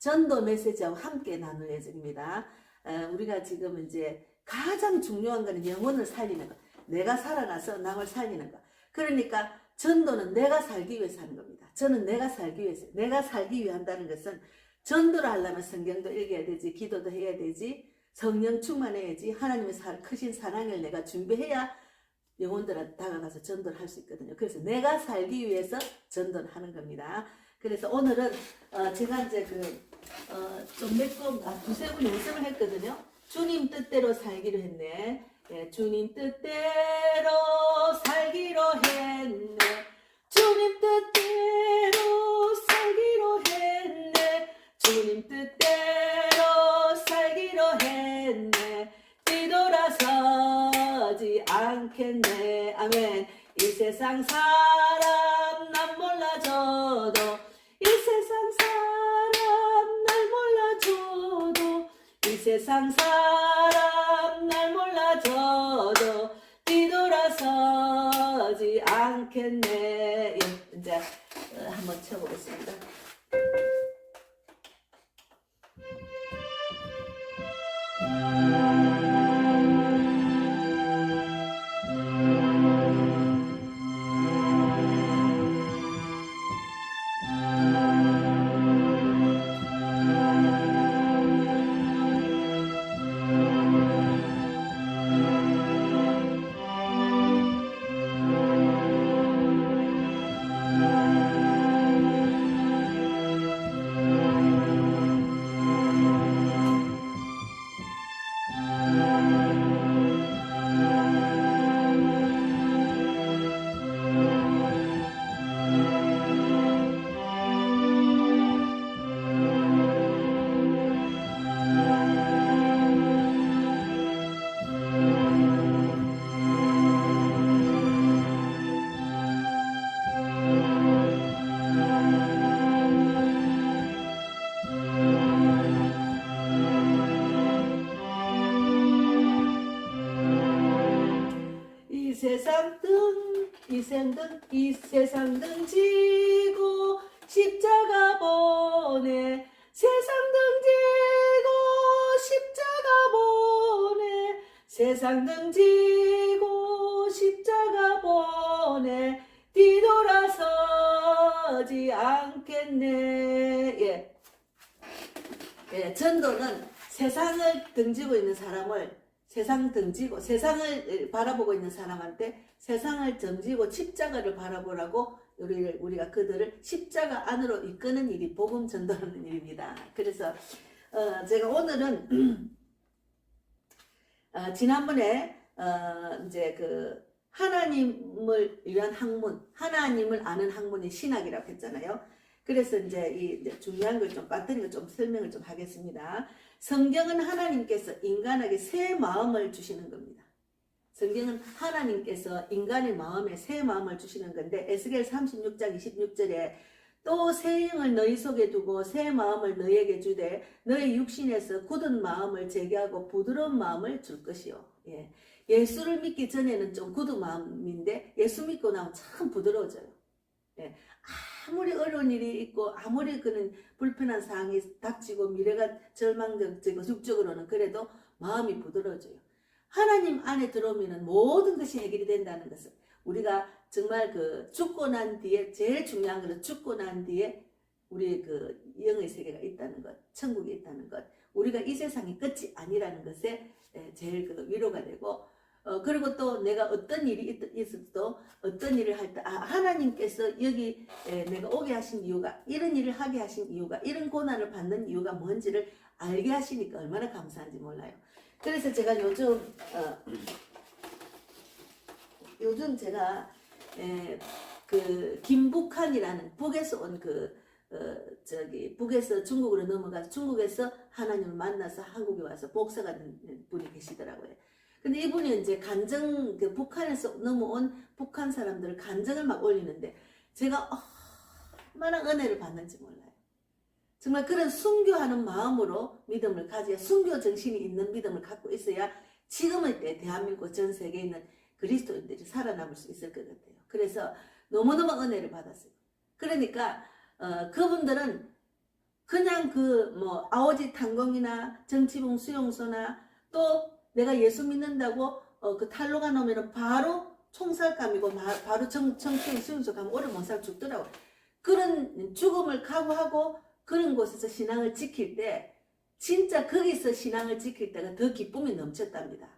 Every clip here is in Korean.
전도 메시지와 함께 나눌 예정입니다. 우리가 지금 이제 가장 중요한 거는 영혼을 살리는 거. 내가 살아나서 남을 살리는 거. 그러니까 전도는 내가 살기 위해서 하는 겁니다. 저는 내가 살기 위해서, 내가 살기 위해 한다는 것은 전도를 하려면 성경도 읽어야 되지, 기도도 해야 되지, 성령 충만해야지, 하나님의 크신 사랑을 내가 준비해야 영혼들한테 다가가서 전도를 할 수 있거든요. 그래서 내가 살기 위해서 전도를 하는 겁니다. 그래서 오늘은 제가 이제 좀 몇 번, 두세 번 연습을 했거든요. 주님 뜻대로 살기로 했네. 예, 주님 뜻대로 살기로 했네. 주님 뜻대로 살기로 했네. 주님 뜻대로 살기로 했네. 뒤돌아서지 않겠네. 아멘. 이 세상 사람 난 몰라줘도, 이 세상 사람 날 몰라줘도, 이 세상 사람 날 몰라줘도 뒤돌아서지 않겠네. 예, 이제 한번 쳐보겠습니다. 이 세상 등 지고 십자가 보내. 세상 등 지고 십자가 보내. 세상 등 지고 십자가 보내. 뒤돌아서지 않겠네. 예. 예, 전도는 세상을 등지고 있는 사람을, 세상 등지고 세상을 바라보고 있는 사람한테 세상을 등지고 십자가를 바라보라고 우리가 그들을 십자가 안으로 이끄는 일이 복음 전도하는 일입니다. 그래서 제가 오늘은 지난번에 이제 하나님을 위한 학문, 하나님을 아는 학문이 신학이라고 했잖아요. 그래서 이제 중요한 걸 좀 빠뜨리고 좀 설명을 좀 하겠습니다. 성경은 하나님께서 인간에게 새 마음을 주시는 겁니다. 성경은 하나님께서 인간의 마음에 새 마음을 주시는 건데, 에스겔 36장 26절에 또 새 영을 너희 속에 두고 새 마음을 너희에게 주되 너희 육신에서 굳은 마음을 제거하고 부드러운 마음을 줄 것이요. 예. 예수를 믿기 전에는 좀 굳은 마음인데 예수 믿고 나면 참 부드러워져요. 예. 아무리 어려운 일이 있고 아무리 그는 불편한 상황이 닥치고 미래가 절망적이고 육적으로는 그래도 마음이 부드러워져요. 하나님 안에 들어오면 모든 것이 해결이 된다는 것을, 우리가 정말 죽고 난 뒤에 제일 중요한 것은 죽고 난 뒤에 우리 영의 세계가 있다는 것, 천국이 있다는 것, 우리가 이 세상이 끝이 아니라는 것에 제일 위로가 되고, 그리고 또 내가 어떤 일이 있어도 어떤 일을 할 때 하나님께서 여기 내가 오게 하신 이유가, 이런 일을 하게 하신 이유가, 이런 고난을 받는 이유가 뭔지를 알게 하시니까 얼마나 감사한지 몰라요. 그래서 제가 요즘 제가 김북한이라는 북에서 온 북에서 중국으로 넘어가서 중국에서 하나님을 만나서 한국에 와서 목사가 된 분이 계시더라고요. 근데 이분이 이제 간증, 북한에서 넘어온 북한 사람들 간증을 막 올리는데 제가 얼마나 은혜를 받는지 몰라요. 정말 그런 순교하는 마음으로 믿음을 가져야, 순교 정신이 있는 믿음을 갖고 있어야 지금의 때 대한민국 전 세계에 있는 그리스도인들이 살아남을 수 있을 것 같아요. 그래서 너무너무 은혜를 받았어요. 그러니까 그분들은 그냥 그 뭐 아오지 탄광이나 정치봉 수용소나 또 내가 예수 믿는다고 그 탈로가 나오면 바로 총살감이고 바로 정치봉 수용소 가면 오래 못 살아 죽더라고. 그런 죽음을 각오하고 그런 곳에서 신앙을 지킬 때 진짜 거기서 신앙을 지킬 때가 더 기쁨이 넘쳤답니다.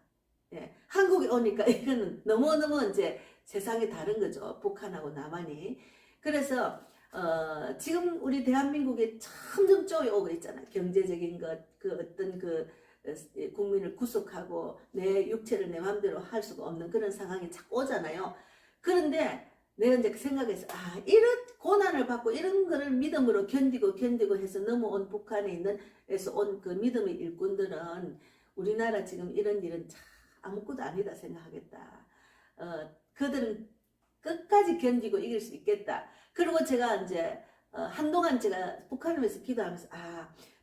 예, 한국에 오니까 이거는 너무너무 이제 세상이 다른 거죠. 북한하고 남한이. 그래서 지금 우리 대한민국에 점점 쪼여오고 있잖아요. 경제적인 것, 그 어떤 그 국민을 구속하고 내 육체를 내 마음대로 할 수가 없는 그런 상황이 자꾸 오잖아요. 그런데 내가 이제 생각해서 이런 고난을 받고 이런 거를 믿음으로 견디고 해서 넘어온 북한에 있는 에서 온 그 믿음의 일꾼들은 우리나라 지금 이런 일은 참 아무것도 아니다 생각하겠다. 그들은 끝까지 견디고 이길 수 있겠다. 그리고 제가 이제 한동안 제가 북한을 위해서 기도하면서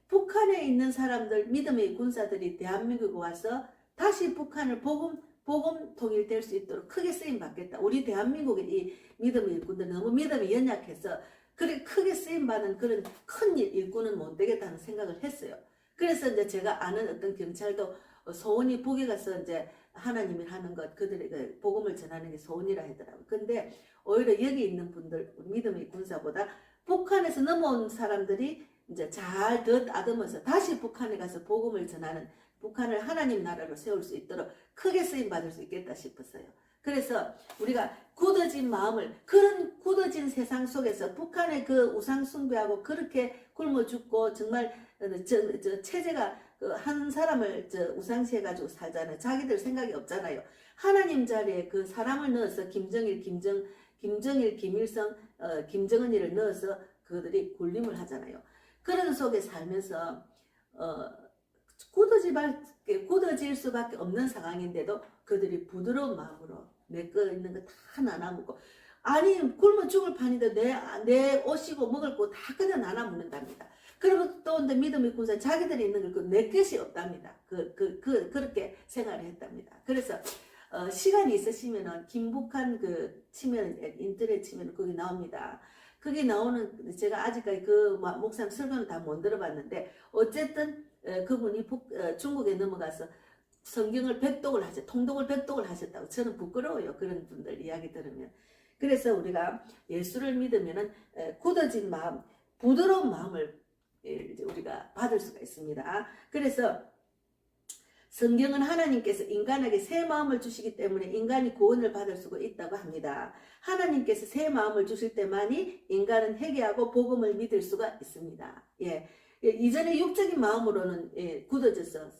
북한에 있는 사람들 믿음의 군사들이 대한민국에 와서 다시 북한을 복음 통일될 수 있도록 크게 쓰임 받겠다. 우리 대한민국의 이 믿음의 일꾼들 너무 믿음이 연약해서 그렇게 크게 쓰임 받는 그런 큰 일꾼은 못 되겠다는 생각을 했어요. 그래서 이제 제가 아는 어떤 경찰도 소원이 북에 가서 이제 하나님이 하는 것 그들에게 복음을 전하는 게 소원이라 하더라고요. 근데 오히려 여기 있는 분들 믿음의 군사보다 북한에서 넘어온 사람들이 이제 잘 더듬어서 다시 북한에 가서 복음을 전하는 북한을 하나님 나라로 세울 수 있도록 크게 쓰임 받을 수 있겠다 싶었어요. 그래서 우리가 굳어진 마음을 그런 굳어진 세상 속에서 북한의 그 우상 숭배하고 그렇게 굶어 죽고 정말 체제가 한 사람을 우상시해 가지고 살잖아요. 자기들 생각이 없잖아요. 하나님 자리에 그 사람을 넣어서 김정일, 김일성, 김정은이를 넣어서 그들이 군림을 하잖아요. 그런 속에 살면서 굳어질 수밖에 없는 상황인데도 그들이 부드러운 마음으로 내 거 있는 거 다 나눠먹고 아니 굶어 죽을 판인데 내 옷이고 먹을 거 다 그냥 나눠먹는답니다. 그리고 또 이제 믿음의 군사 자기들이 있는 걸 내 것이 없답니다. 그렇게 생활을 했답니다. 그래서 시간이 있으시면은 김북한 치면 인터넷 치면 거기 나옵니다. 거기 나오는 제가 아직까지 그 목사님 설교는 다 못 들어봤는데 어쨌든 그분이 중국에 넘어가서 성경을 통독을 백독을 하셨다고. 저는 부끄러워요. 그런 분들 이야기 들으면. 그래서 우리가 예수를 믿으면은 굳어진 마음, 부드러운 마음을 우리가 받을 수가 있습니다. 그래서 성경은 하나님께서 인간에게 새 마음을 주시기 때문에 인간이 구원을 받을 수가 있다고 합니다. 하나님께서 새 마음을 주실 때만이 인간은 회개하고 복음을 믿을 수가 있습니다. 예. 이전에 육적인 마음으로는 굳어져서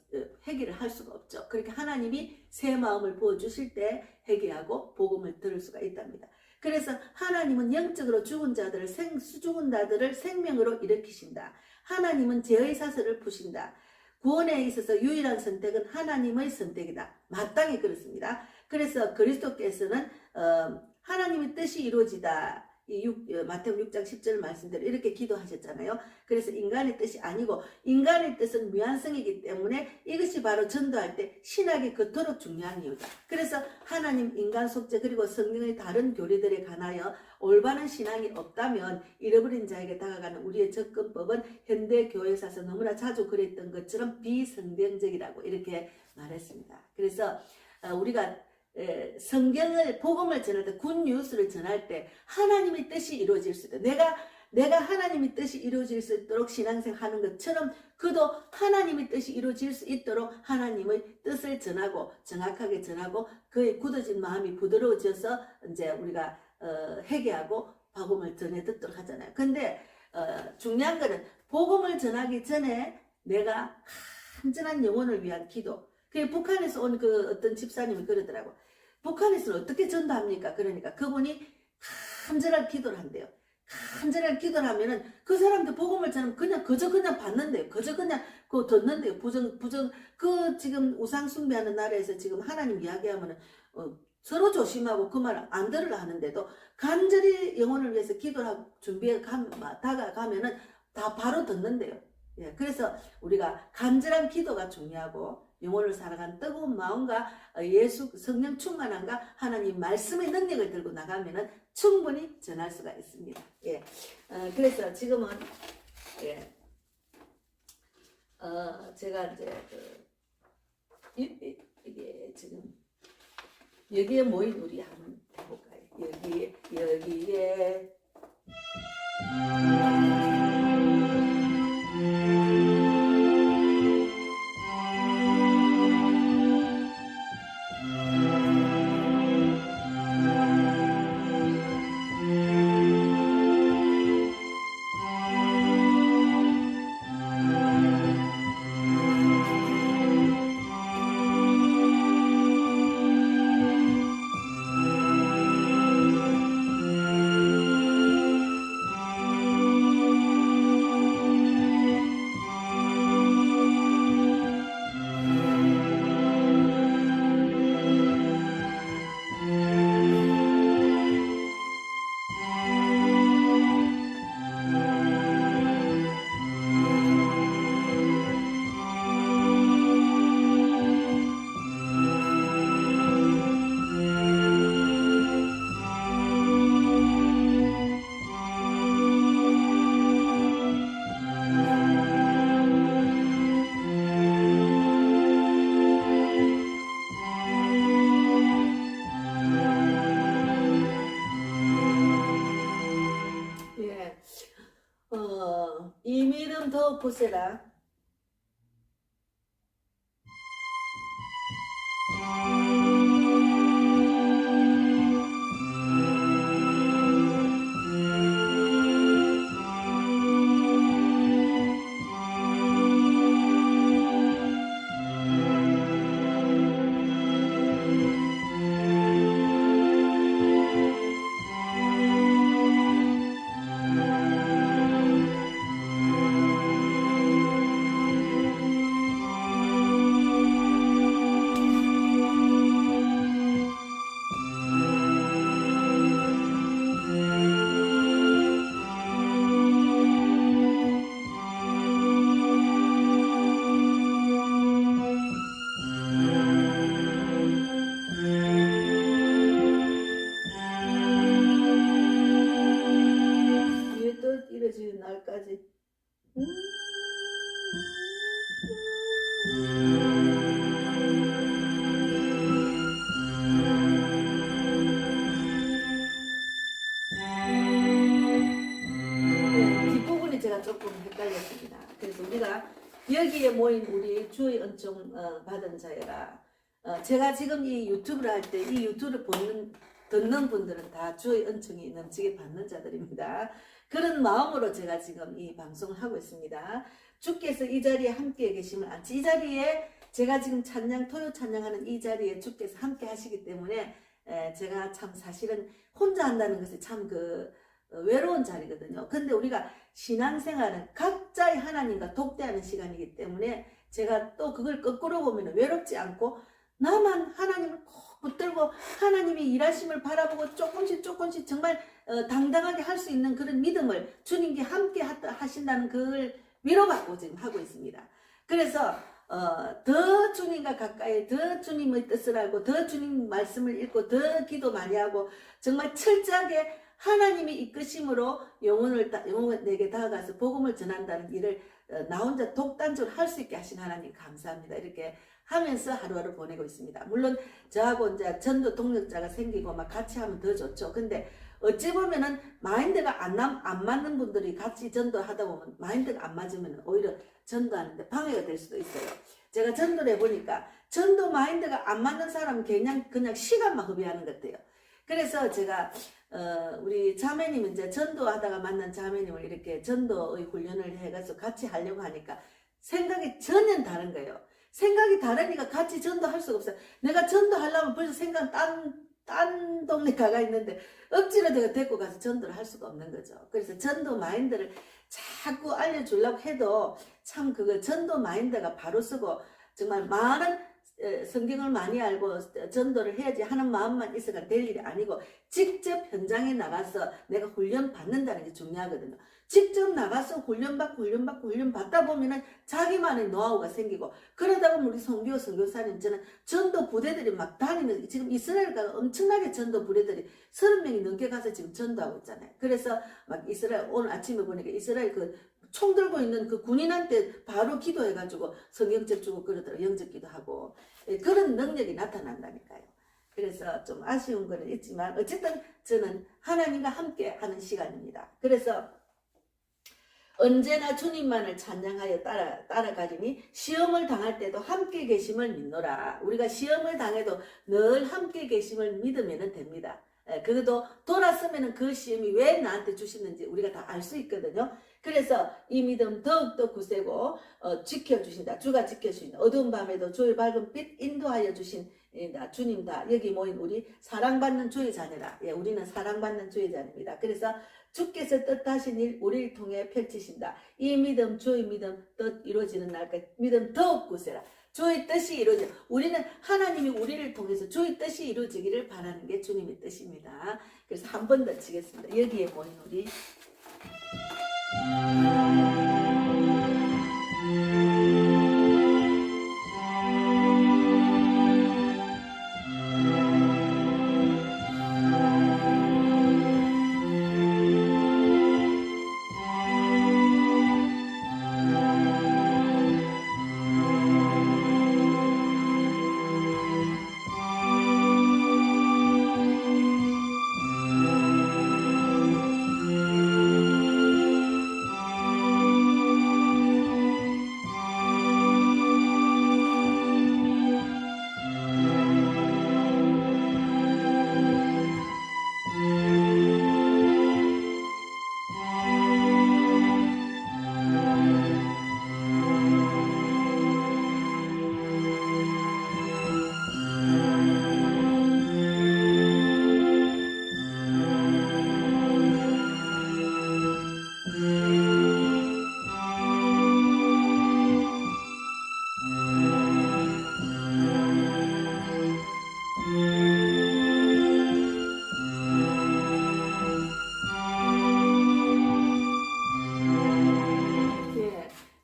회개를 할 수가 없죠. 그렇게 하나님이 새 마음을 부어주실 때 회개하고 복음을 들을 수가 있답니다. 그래서 하나님은 영적으로 죽은 자들을 생명으로 일으키신다. 하나님은 죄의 사슬을 푸신다. 구원에 있어서 유일한 선택은 하나님의 선택이다. 마땅히 그렇습니다. 그래서 그리스도께서는 하나님의 뜻이 이루어지다. 마태복음 6장 10절 말씀대로 이렇게 기도하셨잖아요. 그래서 인간의 뜻이 아니고 인간의 뜻은 미완성이기 때문에 이것이 바로 전도할 때 신학이 그토록 중요한 이유다. 그래서 하나님, 인간 속죄 그리고 성경의 다른 교리들에 관하여 올바른 신앙이 없다면 잃어버린 자에게 다가가는 우리의 접근법은 현대 교회에서 너무나 자주 그랬던 것처럼 비성경적이라고 이렇게 말했습니다. 그래서 우리가 성경을 복음을 전할 때 굿뉴스를 전할 때 하나님의 뜻이 이루어질 수 있다. 내가 하나님의 뜻이 이루어질 수 있도록 신앙생활하는 것처럼 그도 하나님의 뜻이 이루어질 수 있도록 하나님의 뜻을 전하고 정확하게 전하고 그의 굳어진 마음이 부드러워져서 이제 우리가 회개하고 복음을 전해 듣도록 하잖아요. 근데 중요한 거는 복음을 전하기 전에 내가 간절한 영혼을 위한 기도. 북한에서 온 그 어떤 집사님이 그러더라고. 북한에서는 어떻게 전도합니까? 그러니까 그분이 간절한 기도를 한대요. 간절한 기도를 하면은 그 사람들 복음을 전하면 그냥 받는데요. 그냥 그거 듣는데요. 지금 우상 숭배하는 나라에서 지금 하나님 이야기하면은 서로 조심하고 그 말 안 들으려 하는데도 간절히 영혼을 위해서 기도를 하고 준비해 다가가면은 다 바로 듣는데요. 예, 그래서 우리가 간절한 기도가 중요하고 영혼을 살아가는 뜨거운 마음과 예수 성령 충만함과 하나님 말씀의 능력을 들고 나가면은 충분히 전할 수가 있습니다. 예, 그래서 지금은 제가 이제 이게 지금 여기에 모인 우리 한번 해볼까요? 여기에 예, 이 믿음 더 보세라. 위에 떠 이뤄지는 날까지. 뒷부분이 제가 조금 헷갈렸습니다. 그래서 우리가 여기에 모인 우리 주의 은총 받은 자여라. 제가 지금 이 유튜브를 할 때 이 유튜브를 듣는 분들은 다 주의 은총이 넘치게 받는 자들입니다. 그런 마음으로 제가 지금 이 방송을 하고 있습니다. 주께서 이 자리에 함께 계심을 안지, 이 자리에 제가 지금 찬양, 토요 찬양하는 이 자리에 주께서 함께 하시기 때문에 제가 참 사실은 혼자 한다는 것이 참 외로운 자리거든요. 근데 우리가 신앙생활은 각자의 하나님과 독대하는 시간이기 때문에 제가 또 그걸 거꾸로 보면 외롭지 않고 나만 하나님을 꼭 붙들고 하나님이 일하심을 바라보고 조금씩 정말 당당하게 할 수 있는 그런 믿음을 주님께 함께 하신다는 그걸 위로받고 지금 하고 있습니다. 그래서 더 주님과 가까이, 더 주님의 뜻을 알고, 더 주님 말씀을 읽고, 더 기도 많이 하고, 정말 철저하게 하나님이 이끄심으로 영혼에게 다가가서 복음을 전한다는 일을 나 혼자 독단적으로 할 수 있게 하신 하나님 감사합니다. 이렇게 하면서 하루하루 보내고 있습니다. 물론 저하고 이제 전도 동력자가 생기고 막 같이 하면 더 좋죠. 근데 어찌 보면은 마인드가 안 맞는 분들이 같이 전도하다 보면 마인드가 안 맞으면 오히려 전도하는데 방해가 될 수도 있어요. 제가 전도를 해보니까 전도 마인드가 안 맞는 사람은 그냥 시간만 허비하는 것 같아요. 그래서 제가 우리 자매님 이제 전도하다가 만난 자매님을 이렇게 전도의 훈련을 해가지고 같이 하려고 하니까 생각이 전혀 다른 거예요. 생각이 다르니까 같이 전도할 수가 없어요. 내가 전도하려면 벌써 생각 딴 동네 가가 있는데 억지로 내가 데리고 가서 전도를 할 수가 없는 거죠. 그래서 전도 마인드를 자꾸 알려주려고 해도 참 전도 마인드가 바로 쓰고 정말 많은 성경을 많이 알고 전도를 해야지 하는 마음만 있어가 될 일이 아니고 직접 현장에 나가서 내가 훈련 받는다는 게 중요하거든요. 직접 나가서 훈련받다 보면은 자기만의 노하우가 생기고, 그러다 보면 우리 선교사님 저는 전도 부대들이 막 다니면서 지금 이스라엘 가서 엄청나게 전도 부대들이 30명이 넘게 가서 지금 전도하고 있잖아요. 그래서 막 이스라엘 오늘 아침에 보니까 이스라엘 총 들고 있는 그 군인한테 바로 기도해가지고 성경책 주고 그러더라고요. 영접기도 하고. 예, 그런 능력이 나타난다니까요. 그래서 좀 아쉬운 거는 있지만 어쨌든 저는 하나님과 함께 하는 시간입니다. 그래서 언제나 주님만을 찬양하여 따라가리니 시험을 당할 때도 함께 계심을 믿노라. 우리가 시험을 당해도 늘 함께 계심을 믿으면 됩니다. 그것도 돌았으면 그 시험이 왜 나한테 주시는지 우리가 다 알 수 있거든요. 그래서 이 믿음 더욱더 굳세고 지켜주신다. 주가 지켜주신다. 어두운 밤에도 주의 밝은 빛 인도하여 주신 주님다. 여기 모인 우리 사랑받는 주의 자녀라. 예, 우리는 사랑받는 주의 자녀입니다. 그래서 주께서 뜻하신 일 우리를 통해 펼치신다. 이 믿음, 주의 믿음 뜻 이루어지는 날까지 믿음 더욱 굳세라. 주의 뜻이 이루어져. 우리는 하나님이 우리를 통해서 주의 뜻이 이루어지기를 바라는 게 주님의 뜻입니다. 그래서 한 번 더 치겠습니다. 여기에 모인 우리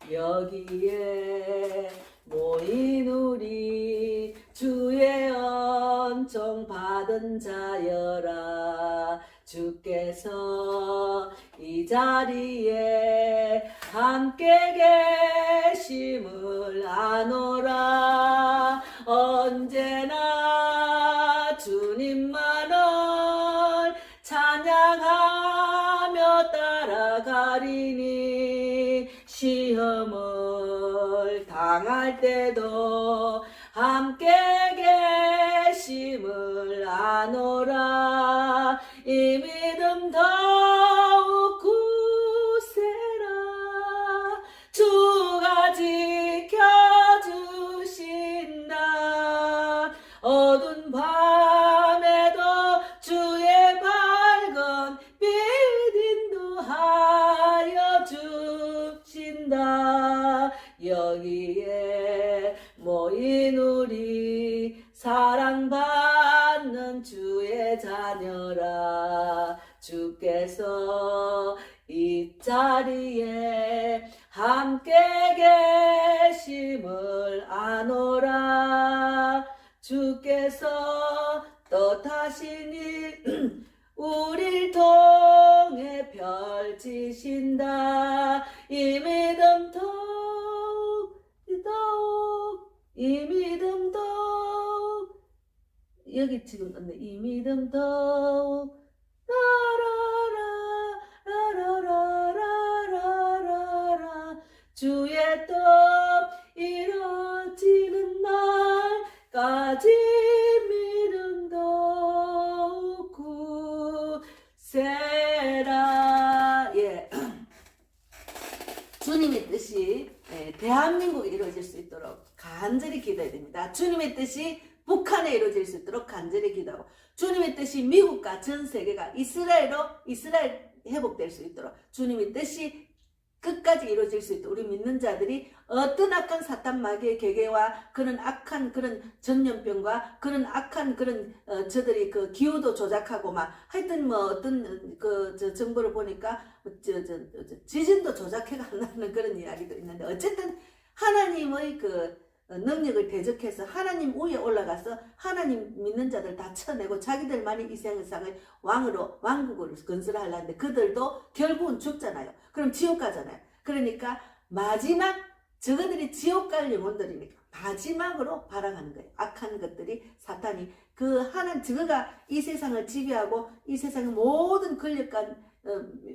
여기에 모인 우리 주의 은총 받은 자여라. 주께서 이 자리에 함께 계심을 아노라. 언제나 주님만을 찬양하며 따라가리니 시험을 당할 때도 함께 계심을 아노라. 이 믿음 더욱 굳세라. 주가 지켜주신다. 어두운 밤에도 주의 밝은 빛 인도하여 주신다. 여기에 모인 우리 사랑받는 주의 자녀라. 주께서 이 자리에 함께 계심을 아노라. 주께서 뜻하신 일 우릴 통해 펼치신다. 이 믿음 더욱 이 믿음 더욱 여기 지금 넣네. 이 믿음 더욱 라라라라라라라라. 주의 뜻 이루어지는 날까지 믿음 더욱 굳세라. 예. 주님의 뜻이 대한민국에 이루어질 수 있도록 간절히 기도해야 됩니다. 주님의 뜻이 북한에 이루어질 수 있도록 간절히 기도하고, 주님의 뜻이 미국과 전 세계가 이스라엘 회복될 수 있도록, 주님의 뜻이 끝까지 이루어질 수 있도록 우리 믿는 자들이 어떤 악한 사탄 마귀의 계계와 그런 악한 그런 전염병과 그런 악한 그런 저들이 그 기후도 조작하고 막 하여튼 뭐 어떤 정보를 보니까 지진도 조작해 간다는 그런 이야기도 있는데, 어쨌든 하나님의 그 능력을 대적해서 하나님 위에 올라가서 하나님 믿는 자들 다 쳐내고 자기들만이 이 세상을 왕국을 건설하려는데 그들도 결국은 죽잖아요. 그럼 지옥 가잖아요. 그러니까 마지막 저거들이 지옥 갈 영혼들이니까 마지막으로 발악하는 거예요. 악한 것들이 사탄이 그 하는 저거가 이 세상을 지배하고 이 세상의 모든 권력과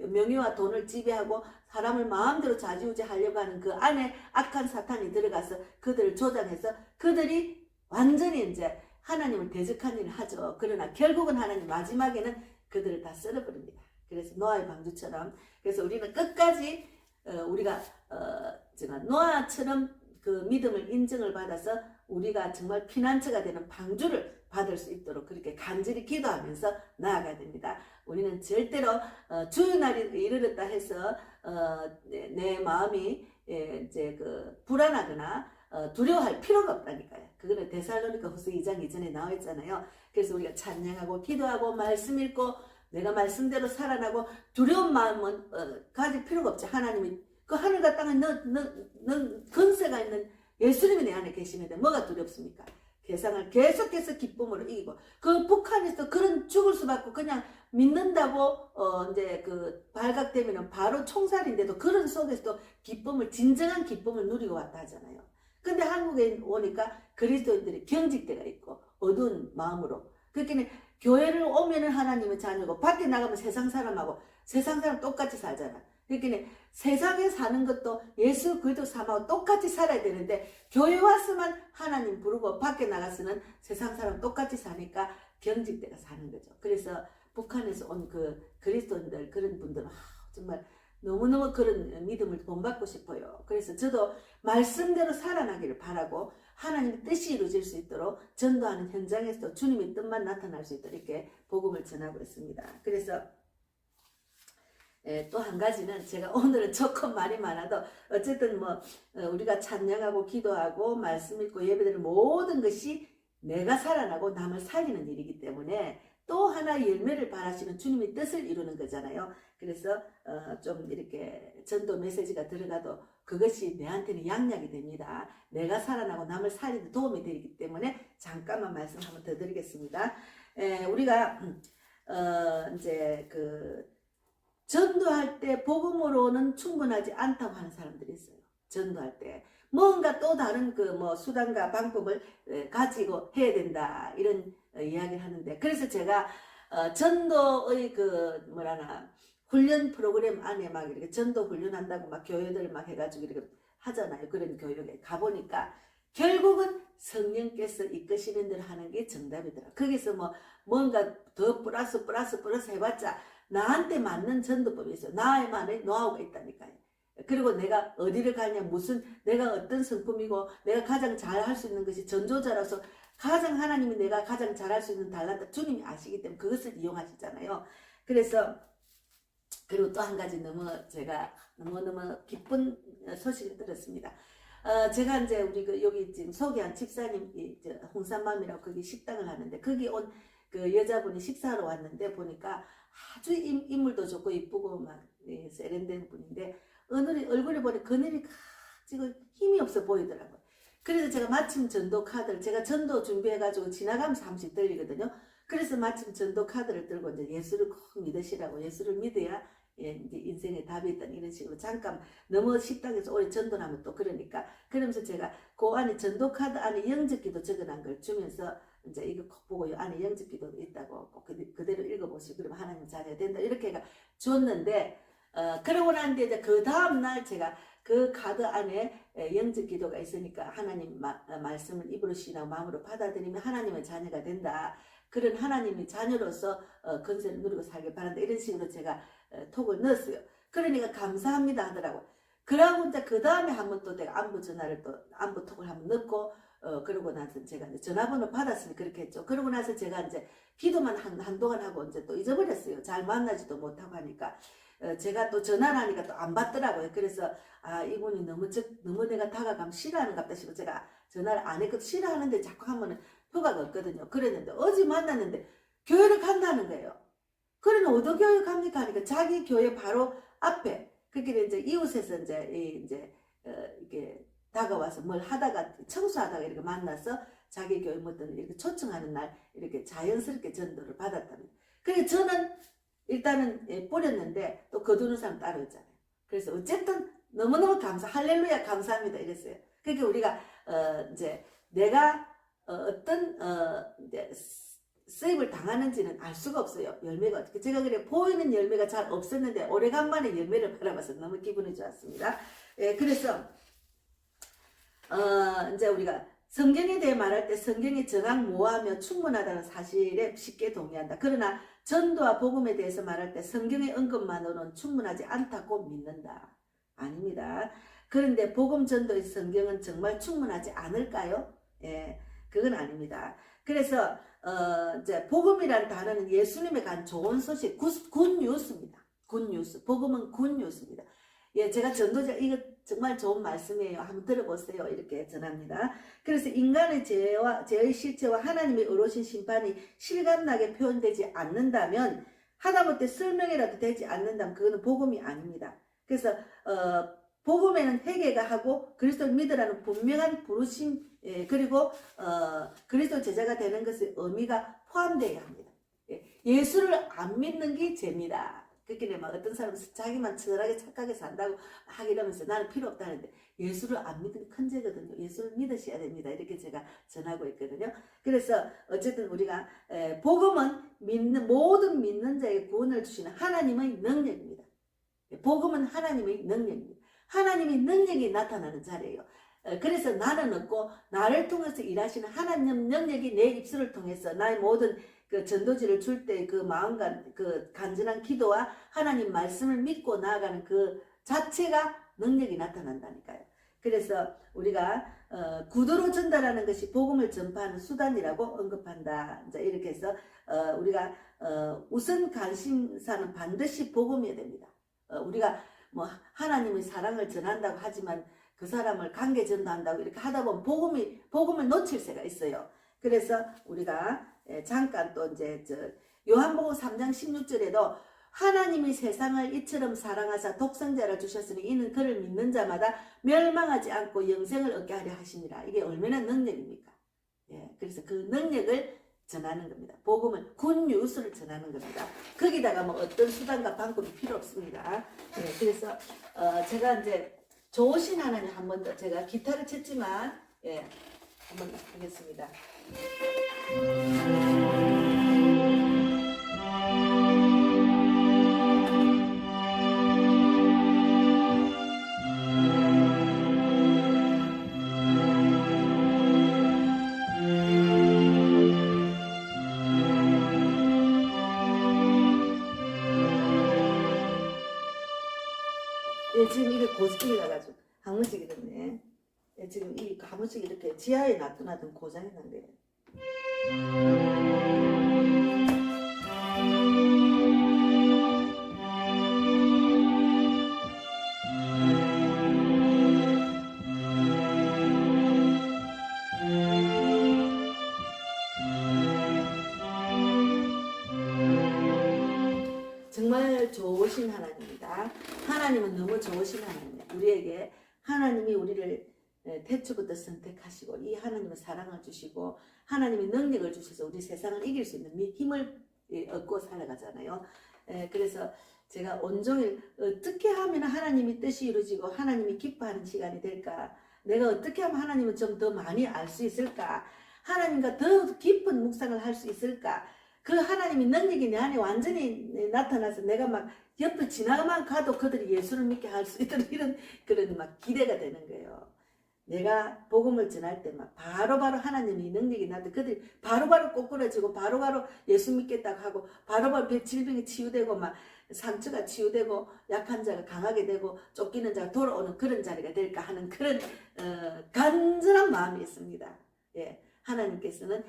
명예와 돈을 지배하고 사람을 마음대로 좌지우지하려고 하는 그 안에 악한 사탄이 들어가서 그들을 조장해서 그들이 완전히 이제 하나님을 대적한 일을 하죠. 그러나 결국은 하나님 마지막에는 그들을 다 썰어버립니다. 그래서 노아의 방주처럼 그래서 우리는 끝까지 우리가 노아처럼 그 믿음을 인정을 받아서 우리가 정말 피난처가 되는 방주를 받을 수 있도록 그렇게 간절히 기도하면서 나아가야 됩니다. 우리는 절대로 주유날이 이르렀다 해서 내 마음이 이제 그 불안하거나 두려워할 필요가 없다니까요. 그거는 데살로니가 후서 2장 이전에 나와 있잖아요. 그래서 우리가 찬양하고 기도하고 말씀 읽고 내가 말씀대로 살아나고 두려운 마음은 가질 필요가 없지. 하나님이 그 하늘과 땅에 넌 근세가 있는 예수님이 내 안에 계시는데 뭐가 두렵습니까? 세상을 계속해서 기쁨으로 이기고 그 북한에서 그런 죽을 수밖에 그냥 믿는다고 이제 그 발각되면 바로 총살인데도 그런 속에서도 기쁨을 진정한 기쁨을 누리고 왔다 하잖아요. 근데 한국에 오니까 그리스도인들이 경직대가 있고 어두운 마음으로 그렇게 교회를 오면은 하나님의 자녀고 밖에 나가면 세상 사람하고 세상 사람 똑같이 살잖아. 그러니까 세상에 사는 것도 예수 그리스도 삼하고 똑같이 살아야 되는데 교회 왔으면 하나님 부르고 밖에 나가서는 세상 사람 똑같이 사니까 경직대가 사는 거죠. 그래서 북한에서 온 그 그리스도인들 그런 분들은 정말 너무너무 그런 믿음을 본받고 싶어요. 그래서 저도 말씀대로 살아나기를 바라고 하나님의 뜻이 이루어질 수 있도록 전도하는 현장에서 주님의 뜻만 나타날 수 있도록 이렇게 복음을 전하고 있습니다. 그래서 또 한 가지는 제가 오늘은 조금 말이 많아도 어쨌든 뭐 우리가 찬양하고 기도하고 말씀 읽고 예배드리는 모든 것이 내가 살아나고 남을 살리는 일이기 때문에 또 하나 열매를 발하시는 주님의 뜻을 이루는 거잖아요. 그래서 좀 이렇게 전도 메시지가 들어가도 그것이 내한테는 양약이 됩니다. 내가 살아나고 남을 살리는 도움이 되기 때문에 잠깐만 말씀 한번 더 드리겠습니다. 우리가 이제 그 전도할 때 복음으로는 충분하지 않다고 하는 사람들이 있어요. 전도할 때 뭔가 또 다른 그 뭐 수단과 방법을 가지고 해야 된다 이런 이야기를 하는데 그래서 제가 전도의 그 뭐라나 훈련 프로그램 안에 막 이렇게 전도 훈련한다고 막 교회들 막 해가지고 이렇게 하잖아요. 그런 교육에 가보니까 결국은 성령께서 이끄시는 대로 하는 게 정답이더라. 거기서 뭐 뭔가 더 플러스 해봤자 나한테 맞는 전도법이 있어요. 나에만의 노하우가 있다니까요. 그리고 내가 어디를 가냐 내가 어떤 성품이고 내가 가장 잘 할 수 있는 것이 전도자라서 가장 하나님이 내가 가장 잘할 수 있는 달란트 주님이 아시기 때문에 그것을 이용하시잖아요. 그래서 그리고 또 한 가지 제가 너무너무 기쁜 소식을 들었습니다. 제가 이제 우리 여기 지금 소개한 집사님 홍산맘이라고 거기 식당을 하는데 거기 온 그 여자분이 식사하러 왔는데 보니까 아주 인물도 좋고 이쁘고 막 세련된 분인데 얼굴에 보니 그늘이 지금 힘이 없어 보이더라고요. 그래서 제가 마침 전도 카드를 제가 전도 준비해가지고 지나가면서 한 번씩 들리거든요. 그래서 마침 전도 카드를 들고 이제 예수를 꼭 믿으시라고 예수를 믿어야 이제 인생에 답이 있다 이런 식으로 잠깐 너무 식당에서 오래 전도를 하면 또 그러면서 제가 그 안에 전도 카드 안에 영접기도 적어놓은 걸 주면서 이제 이거 꼭 보고 이 안에 영접기도 있다고 꼭 그대로 읽어보시고 그러면 하나님 자녀가 된다 이렇게 줬는데 그러고 난데 이제 그 다음날 제가 그 카드 안에 영접 기도가 있으니까 하나님 말씀을 입으로 시인하고 마음으로 받아들이면 하나님의 자녀가 된다. 그런 하나님의 자녀로서 건세를 누리고 살길 바란다. 이런 식으로 제가 톡을 넣었어요. 그러니까 감사합니다 하더라고요. 그러고 이제 그 다음에 한 번 또 내가 안부 톡을 한번 넣고 그러고 나서 제가 이제 전화번호 받았으니 그렇게 했죠. 그러고 나서 제가 이제 기도만 한동안 하고 이제 또 잊어버렸어요. 잘 만나지도 못하고 하니까. 제가 또 전화를 하니까 또 안 받더라고요. 그래서 이분이 너무 내가 다가가면 싫어하는가 보다 싶어 제가 전화를 안 했거든. 싫어하는데 자꾸 하면은 효과가 없거든요. 그랬는데 어제 만났는데 교회를 간다는 거예요. 그러면 어디 교회 갑니까 하니까 자기 교회 바로 앞에 그렇게 이제 이웃에서 이제 이렇게 다가와서 뭘 하다가 청소하다가 이렇게 만나서 자기 교회 뭐든 이렇게 초청하는 날 이렇게 자연스럽게 전도를 받았답니다. 그래서 저는 일단은 뿌렸는데 또 거두는 사람 따로 있잖아요. 그래서 어쨌든 너무너무 할렐루야 감사합니다 이랬어요. 그러니까 우리가 이제 내가 어떤 이제 수입을 당하는지는 알 수가 없어요. 열매가 어떻게 제가 그래 보이는 열매가 잘 없었는데 오래간만에 열매를 바라봐서 너무 기분이 좋았습니다. 예, 그래서 이제 우리가 성경에 대해 말할 때 성경이 정확 모호하며 충분하다는 사실에 쉽게 동의한다. 그러나 전도와 복음에 대해서 말할 때 성경의 언급만으로는 충분하지 않다고 믿는다. 아닙니다. 그런데 복음 전도의 성경은 정말 충분하지 않을까요? 예, 그건 아닙니다. 그래서 이제 복음이라는 단어는 예수님에 관한 좋은 소식, 굿뉴스입니다. 굿뉴스. 복음은 굿뉴스입니다. 예, 제가 전도자 이거 정말 좋은 말씀이에요. 한번 들어보세요. 이렇게 전합니다. 그래서 인간의 죄의 실체와 하나님의 의로우신 심판이 실감나게 표현되지 않는다면 하다못해 설명이라도 되지 않는다면 그거는 복음이 아닙니다. 그래서 복음에는 회개가 하고 그리스도를 믿으라는 분명한 부르심 그리고 그리스도 제자가 되는 것의 의미가 포함되어야 합니다. 예수를 안 믿는 게 죄입니다. 그렇게 막 어떤 사람은 자기만 철하게 착하게 산다고 막 이러면서 나는 필요 없다는데 예수를 안 믿는 게 큰 죄거든요. 예수를 믿으셔야 됩니다. 이렇게 제가 전하고 있거든요. 그래서 어쨌든 우리가 복음은 모든 믿는 자에게 구원을 주시는 하나님의 능력입니다. 복음은 하나님의 능력입니다. 하나님의 능력이 나타나는 자리예요. 그래서 나는 없고 나를 통해서 일하시는 하나님 능력이 내 입술을 통해서 나의 모든 그 전도지를 줄 때 그 마음과 그 간절한 기도와 하나님 말씀을 믿고 나아가는 그 자체가 능력이 나타난다니까요. 그래서 우리가 구도로 전달하는 것이 복음을 전파하는 수단이라고 언급한다. 이제 이렇게 해서 우리가 우선 관심사는 반드시 복음이어야 됩니다. 우리가 뭐 하나님의 사랑을 전한다고 하지만 그 사람을 관계 전도한다고 이렇게 하다 보면 복음을 놓칠 새가 있어요. 그래서 우리가 잠깐 또 이제 요한복음 3장 16절에도 하나님이 세상을 이처럼 사랑하사 독생자를 주셨으니 이는 그를 믿는 자마다 멸망하지 않고 영생을 얻게 하려 하심이라. 이게 얼마나 능력입니까? 예, 그래서 그 능력을 전하는 겁니다. 복음을 굿뉴스를 전하는 겁니다. 거기다가 뭐 어떤 수단과 방법이 필요 없습니다. 예, 그래서 제가 이제 좋으신 하나님 한 번 더 제가 기타를 쳤지만 예, 한번 하겠습니다. 예, 지금 이게 고스톱이라 가지고 한 번씩 이렇네. 예, 지금 이 한 번씩 이렇게 지하에 놔두던 고장이 난대요. 정말 좋으신 하나님입니다. 하나님은 너무 좋으신 하나님이에요. 우리에게 하나님이 우리를 태초부터 선택하시고 이 하나님은 사랑을 주시고 하나님의 능력을 주셔서 우리 세상을 이길 수 있는 힘을 얻고 살아가잖아요. 그래서 제가 온종일 어떻게 하면 하나님이 뜻이 이루어지고 하나님이 기뻐하는 시간이 될까? 내가 어떻게 하면 하나님을 좀 더 많이 알 수 있을까? 하나님과 더 깊은 묵상을 할 수 있을까? 그 하나님의 능력이 내 안에 완전히 나타나서 내가 막 옆을 지나가만 가도 그들이 예수를 믿게 할 수 있는 이런 그런 막 기대가 되는 거예요. 내가 복음을 전할 때 막 바로바로 하나님의 능력이 나도 그들이 바로바로 꼬꾸라지고 바로바로 예수 믿겠다고 하고 바로바로 질병이 치유되고 막 상처가 치유되고 약한 자가 강하게 되고 쫓기는 자가 돌아오는 그런 자리가 될까 하는 그런 간절한 마음이 있습니다. 예, 하나님께서는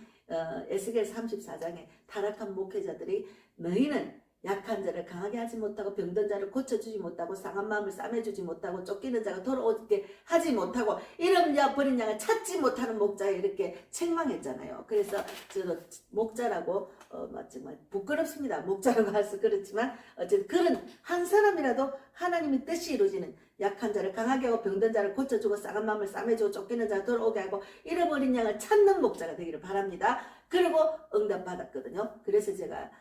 에스겔 34장에 타락한 목회자들이 너희는 약한 자를 강하게 하지 못하고 병든 자를 고쳐주지 못하고 상한 마음을 싸매주지 못하고 쫓기는 자가 돌아오게 하지 못하고 잃은 자 버린 양을 찾지 못하는 목자에 이렇게 책망했잖아요. 그래서 저도 목자라고 정말 부끄럽습니다. 목자라고 할수 그렇지만 어쨌든 그런 한 사람이라도 하나님의 뜻이 이루어지는 약한 자를 강하게 하고 병든 자를 고쳐주고 상한 마음을 싸매주고 쫓기는 자를 돌아오게 하고 잃어버린 양을 찾는 목자가 되기를 바랍니다. 그리고 응답받았거든요. 그래서 제가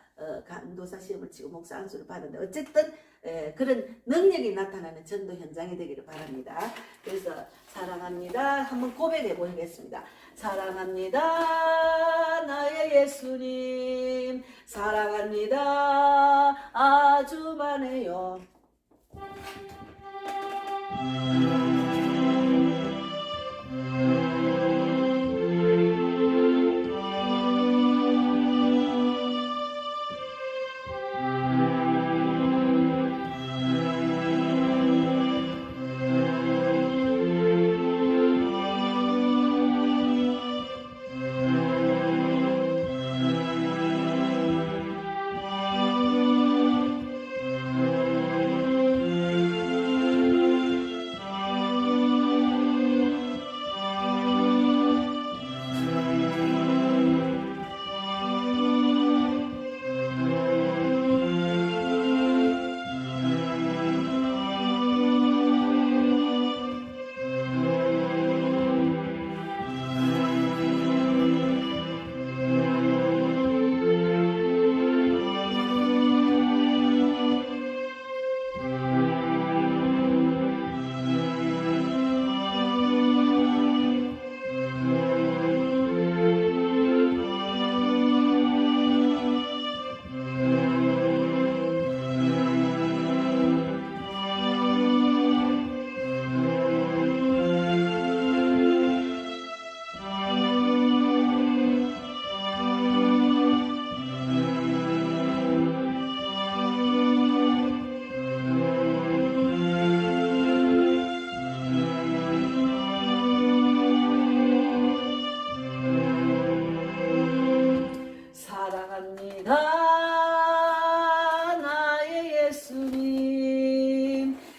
간도사 시험을 치고 목사 안수를 받았는데 어쨌든 그런 능력이 나타나는 전도 현장이 되기를 바랍니다. 그래서 사랑합니다. 한번 고백해 보겠습니다. 사랑합니다. 나의 예수님 사랑합니다. 아주 많아요.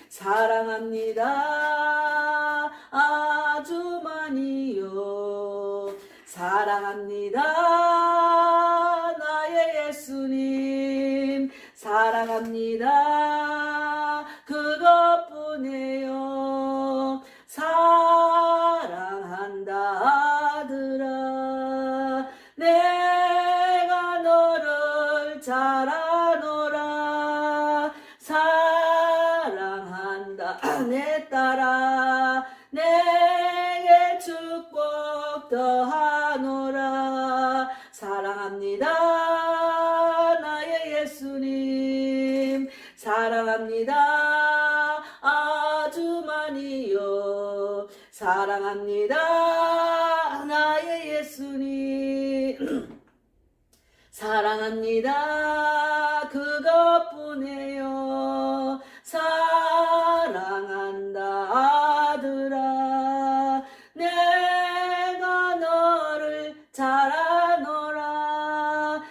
사랑합니다. 아주 많이요. 사랑합니다. 나의 예수님 사랑합니다. 그것뿐이에요. 사랑한다 아들아. 내가 너를 잘 아노라. 사랑한다 내 딸아. 내게 축복 더하노라. 사랑합니다 나의 예수님 사랑합니다. 아주 많이요. 사랑합니다 나의 예수님 사랑합니다. 그것뿐이에요. 사랑한다 아들아. 내가 너를 잘 아노라.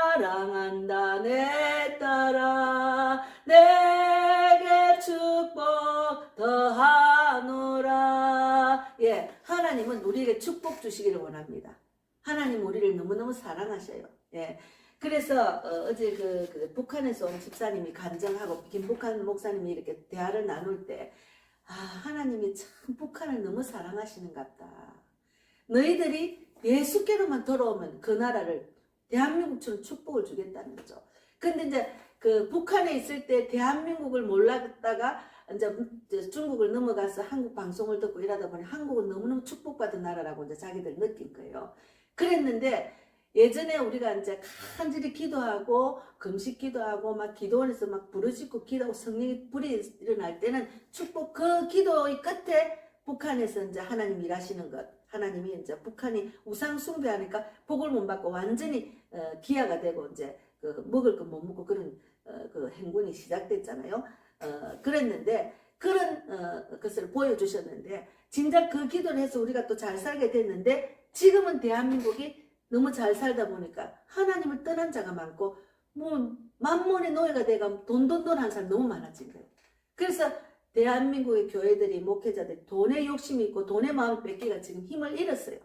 사랑한다 내 딸아. 내게 축복 더하노라. 예, 하나님은 우리에게 축복 주시기를 원합니다. 하나님 우리를 너무너무 사랑하셔요. 예. 그래서 어제 북한에서 온 집사님이 간증하고 김북한 목사님이 이렇게 대화를 나눌 때 하나님이 참 북한을 너무 사랑하시는갑다. 너희들이 예수께로만 돌아오면 그 나라를 대한민국처럼 축복을 주겠다는 거죠. 근데 이제 그 북한에 있을 때 대한민국을 몰랐다가 이제 중국을 넘어가서 한국 방송을 듣고 이러다 보니 한국은 너무너무 축복받은 나라라고 이제 자기들 느낀 거예요. 그랬는데 예전에 우리가 이제 간절히 기도하고 금식 기도하고 막 기도원에서 막 부르짖고 기도하고 성령의 불이 일어날 때는 축복 그 기도의 끝에 북한에서 이제 하나님 일하시는 것. 하나님이 이제 북한이 우상 숭배하니까 복을 못 받고 완전히 기아가 되고 이제 먹을 거 못 먹고 그런 그 행군이 시작됐잖아요. 그랬는데 그런 것을 보여주셨는데 진작 그 기도를 해서 우리가 또 잘 살게 됐는데 지금은 대한민국이 너무 잘 살다 보니까 하나님을 떠난 자가 많고 뭐 만몬의 노예가 돼가 돈 하는 사람 너무 많아진 거예요. 그래서 대한민국의 교회들이 목회자들이 돈에 욕심이 있고 돈의 마음을 뺏기가 지금 힘을 잃었어요.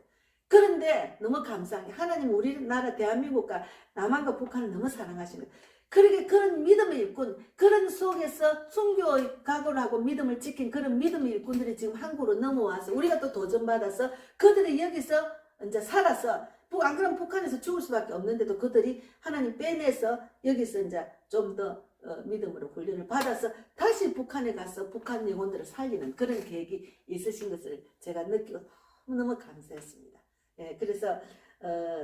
그런데 너무 감사한 게 하나님 우리나라 대한민국과 남한과 북한을 너무 사랑하시는 거예요. 그러게 그런 믿음의 일꾼, 그런 속에서 순교의 각오를 하고 믿음을 지킨 그런 믿음의 일꾼들이 지금 한국으로 넘어와서 우리가 또 도전받아서 그들이 여기서 이제 살아서 안 그러면 북한에서 죽을 수밖에 없는데도 그들이 하나님 빼내서 여기서 이제 좀 더 믿음으로 훈련을 받아서 다시 북한에 가서 북한 영혼들을 살리는 그런 계획이 있으신 것을 제가 느끼고 너무너무 감사했습니다. 예, 그래서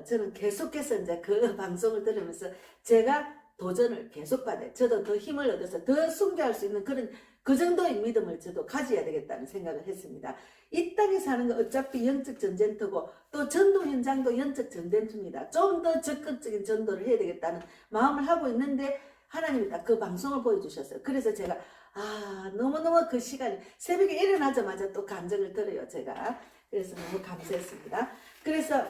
저는 계속해서 이제 그 방송을 들으면서 제가 도전을 계속 받아요. 저도 더 힘을 얻어서 더 순교할 수 있는 그런 그 정도의 믿음을 저도 가져야 되겠다는 생각을 했습니다. 이 땅에 사는 건 어차피 영적 전쟁터고 또 전도 현장도 영적 전쟁터입니다. 좀 더 적극적인 전도를 해야 되겠다는 마음을 하고 있는데 하나님이 딱 그 방송을 보여주셨어요. 그래서 제가 너무너무 그 시간에 새벽에 일어나자마자 또 감정을 들어요. 제가 그래서 너무 감사했습니다. 그래서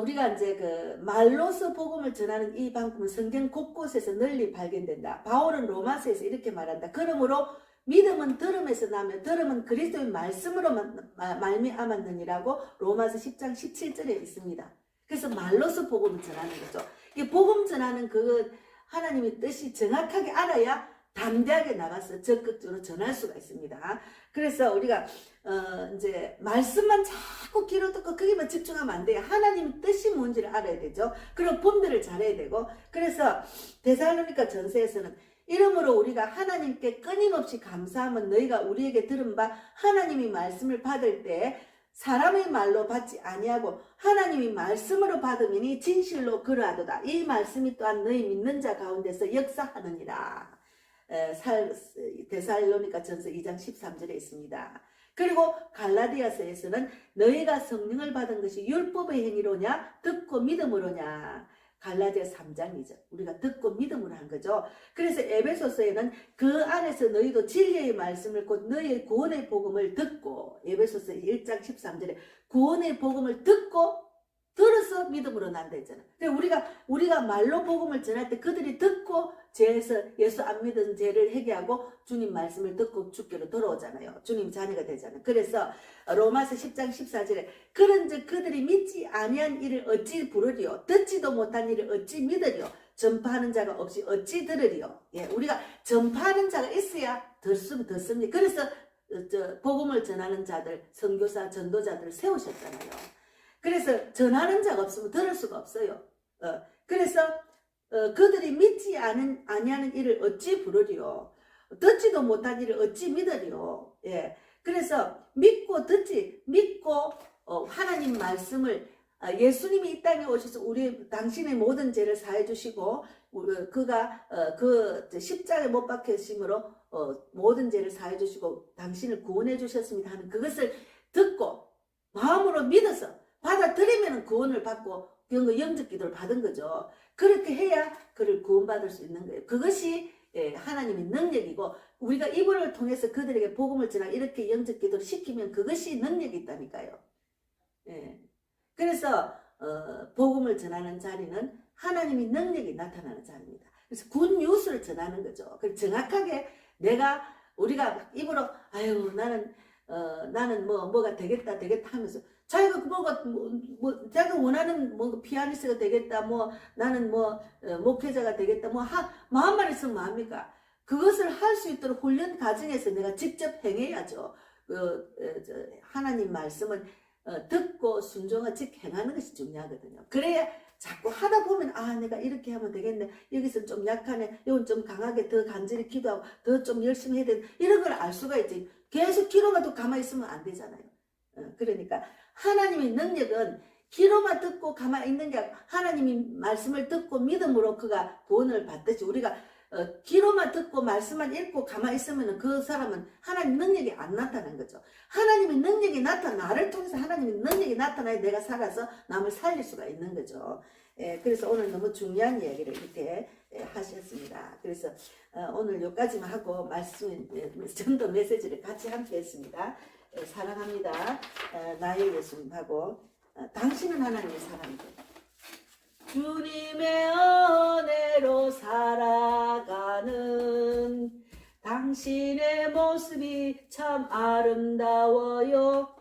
우리가 이제 그 말로서 복음을 전하는 이 방법은 성경 곳곳에서 널리 발견된다. 바울은 로마서에서 이렇게 말한다. 그러므로 믿음은 들음에서 나며 들음은 그리스도의 말씀으로 말미암았느니라고 로마서 10장 17절에 있습니다. 그래서 말로서 복음을 전하는 거죠. 이 복음 전하는 그 하나님의 뜻이 정확하게 알아야 담대하게 나가서 적극적으로 전할 수가 있습니다. 그래서 우리가 이제 말씀만 자꾸 귀로 듣고 거기만 집중하면 안 돼요. 하나님의 뜻이 뭔지를 알아야 되죠. 그리고 분별을 잘해야 되고, 그래서 데살로니가 전서에서는 이러므로 우리가 하나님께 끊임없이 감사하면 너희가 우리에게 들은 바 하나님이 말씀을 받을 때 사람의 말로 받지 아니하고 하나님이 말씀으로 받으니 진실로 그러하도다. 이 말씀이 또한 너희 믿는 자 가운데서 역사하느니라. 데살로니가 전서 2장 13절에 있습니다. 그리고 갈라디아서에서는 너희가 성령을 받은 것이 율법의 행위로냐 듣고 믿음으로냐. 갈라디아 3장이죠. 우리가 듣고 믿음으로 한 거죠. 그래서 에베소서에는 그 안에서 너희도 진리의 말씀을 곧 너희의 구원의 복음을 듣고, 에베소서 1장 13절에 구원의 복음을 듣고 들어서 믿음으로 난다 했잖아. 우리가 말로 복음을 전할 때 그들이 듣고 죄에서 예수 안 믿은 죄를 회개하고 주님 말씀을 듣고 주께로 돌아오잖아요. 주님 자녀가 되잖아요. 그래서 로마서 10장 14절에 그런즉 그들이 믿지 아니한 일을 어찌 부르리요 듣지도 못한 일을 어찌 믿으리요 전파하는 자가 없이 어찌 들으리요. 예, 우리가 전파하는 자가 있어야 듣습니다. 그래서 복음을 전하는 자들, 선교사, 전도자들을 세우셨잖아요. 그래서 전하는 자가 없으면 들을 수가 없어요. 그래서 그들이 믿지 아니하는 일을 어찌 부르리요 듣지도 못한 일을 어찌 믿으리요. 예, 그래서 믿고 하나님 말씀을 예수님이 이 땅에 오셔서 당신의 모든 죄를 사해 주시고 그가 그 십자가에 못 박히심으로 모든 죄를 사해 주시고 당신을 구원해 주셨습니다 하는 그것을 듣고 마음으로 믿어서 받아들이면 구원을 받고 영적 기도를 받은 거죠. 그렇게 해야 그를 구원받을 수 있는 거예요. 그것이 하나님의 능력이고 우리가 이분을 통해서 그들에게 복음을 전하 이렇게 영적 기도를 시키면 그것이 능력이 있다니까요. 예. 그래서 복음을 전하는 자리는 하나님의 능력이 나타나는 자리입니다. 그래서 굿뉴스를 전하는 거죠. 정확하게 우리가 입으로 나는 뭐가 되겠다 하면서 자기가 자기가 원하는 피아니스트가 되겠다, 나는 목회자가 되겠다, 마음만 있으면 뭐합니까? 그것을 할 수 있도록 훈련 과정에서 내가 직접 행해야죠. 하나님 말씀은 듣고 순종하지 행하는 것이 중요하거든요. 그래야 자꾸 하다 보면 내가 이렇게 하면 되겠네. 여기서 좀 약하네. 여기는 좀 강하게 더 간절히 기도하고 더 좀 열심히 해야 되네. 이런 걸 알 수가 있지. 계속 기도만 또 가만히 있으면 안 되잖아요. 그러니까 하나님의 능력은 기도만 듣고 가만히 있는 게 아니라 하나님이 말씀을 듣고 믿음으로 그가 구원을 받듯이 우리가 기도만 듣고 말씀만 읽고 가만히 있으면 그 사람은 하나님 능력이 안 나타나는 거죠. 하나님의 능력이 나를 통해서 하나님의 능력이 나타나야 내가 살아서 남을 살릴 수가 있는 거죠. 그래서 오늘 너무 중요한 이야기를 이렇게 하셨습니다. 그래서 오늘 여기까지만 하고 전도 메시지를 같이 함께 했습니다. 사랑합니다. 나의 예수님하고 당신은 하나님의 사랑이고 주님의 은혜로 살아가는 당신의 모습이 참 아름다워요.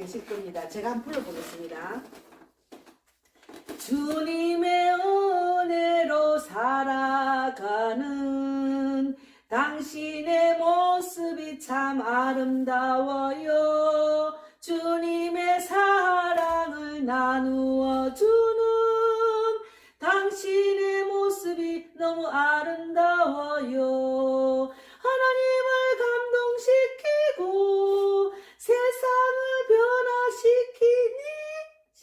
계실 겁니다. 제가 한번 불러보겠습니다. 주님의 은혜로 살아가는 당신의 모습이 참 아름다워요. 주님의 사랑을 나누어 주는 당신의 모습이 너무 아름다워요. 하나님을 감동시키고 세상을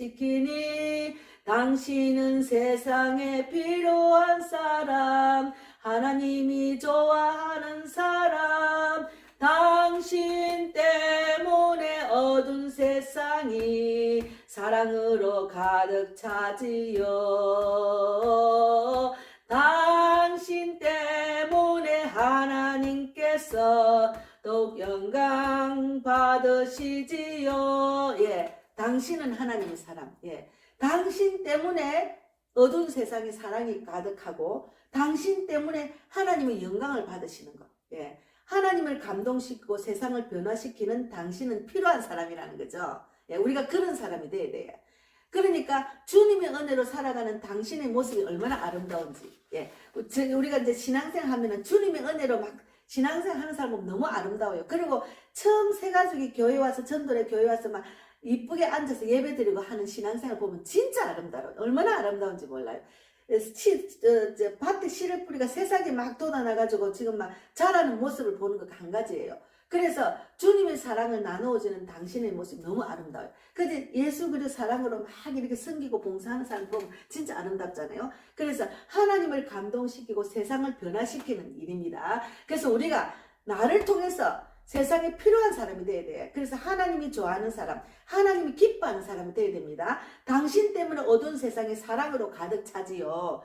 변화시키니 당신은 세상에 필요한 사람, 하나님이 좋아하는 사람, 당신 때문에 어두운 세상이 사랑으로 가득 차지요. 당신 때문에 하나님께서 더욱 영광 받으시지요. 예, 당신은 하나님의 사람. 예, 당신 때문에 어두운 세상에 사랑이 가득하고 당신 때문에 하나님의 영광을 받으시는 것. 예, 하나님을 감동시키고 세상을 변화시키는 당신은 필요한 사람이라는 거죠. 예, 우리가 그런 사람이 돼야 돼요. 그러니까 주님의 은혜로 살아가는 당신의 모습이 얼마나 아름다운지. 예, 우리가 이제 신앙생활 하면은 주님의 은혜로 막 신앙생활 하는 사람은 너무 아름다워요. 그리고 처음 새가족이 교회 와서 전도에 교회 와서 막 이쁘게 앉아서 예배드리고 하는 신앙생활 보면 진짜 아름다워요. 얼마나 아름다운지 몰라요. 밭에 씨를 뿌리가 새싹이 막 돋아나가지고 지금 막 자라는 모습을 보는 것 한 가지예요. 그래서 주님의 사랑을 나누어주는 당신의 모습이 너무 아름다워요. 근데 예수 그리스도 사랑으로 막 이렇게 섬기고 봉사하는 사람 보면 진짜 아름답잖아요. 그래서 하나님을 감동시키고 세상을 변화시키는 일입니다. 그래서 우리가 나를 통해서 세상에 필요한 사람이 돼야 돼. 그래서 하나님이 좋아하는 사람, 하나님이 기뻐하는 사람이 돼야 됩니다. 당신 때문에 어두운 세상에 사랑으로 가득 차지요.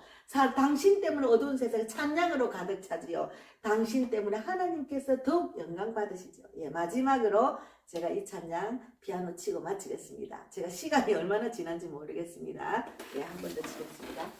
당신 때문에 어두운 세상에 찬양으로 가득 차지요. 당신 때문에 하나님께서 더욱 영광 받으시죠. 예, 마지막으로 제가 이 찬양 피아노 치고 마치겠습니다. 제가 시간이 얼마나 지난지 모르겠습니다. 예, 한 번 더 치겠습니다.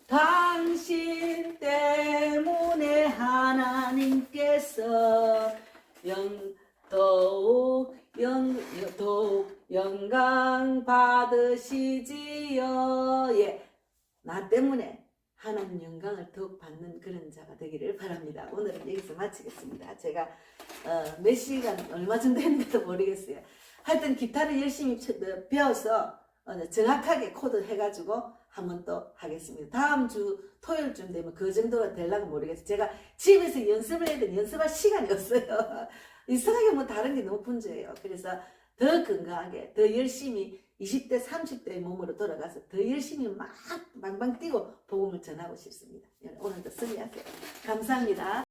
당신 때문에 하나님께서 더욱 영광 받으시지요. 예, 나 때문에 하나님 영광을 더욱 받는 그런 자가 되기를 바랍니다. 오늘은 여기서 마치겠습니다. 제가 몇 시간 얼마 정도 했는지도 모르겠어요. 하여튼 기타를 열심히 배워서 정확하게 코드 해가지고 한번 또 하겠습니다. 다음 주 토요일쯤 되면 그 정도가 되려고 모르겠어요. 제가 집에서 연습을 해야 되는데 연습할 시간이 없어요. 이상하게 뭐 다른 게 너무 분주해요. 그래서 더 건강하게, 더 열심히 20대, 30대의 몸으로 돌아가서 더 열심히 막 방방 뛰고 복음을 전하고 싶습니다. 오늘도 승리하세요. 감사합니다.